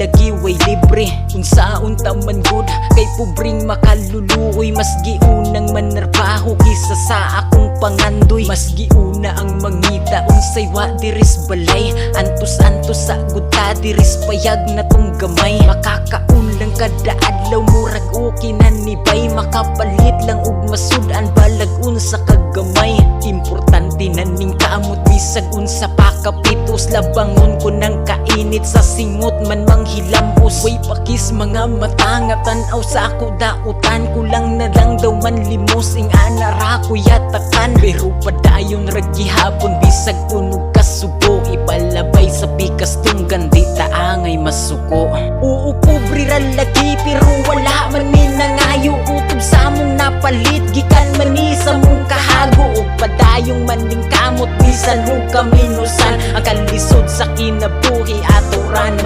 lagi way libre. Unsaon ta man good kay pobring makaluluoy. Mas giunang manarbaho kisa sa akong pangandoy. Mas giuna ang mangita unsay wa diris balay. Antos-antos sa guta diris payag na tong gamay. Makakaulang kada adlaw murag okay na nibay. Makapalit lang og masudan balag unsa kagamay. Importante na ning kaamot bisag unsa pa kapitos. Labangon ko ng kainit sa singot man manghilambos. Way pakis mga mata nga tan-aw sa ako dautan. Kulang na lang daw man limos ing anara ko yatakan. Pero padayon raghihapon bisag unog kasubo. Ipalabay sa pikas tunggan di taangay masuko. Oo pobre ra lagi pero wala man ni nangayo. Utob sa mong napalit gikan man ni sa mong kahago. O padayong maning kamot bisan mo kaminusan. Ang kalisod sa kinabuhi aturan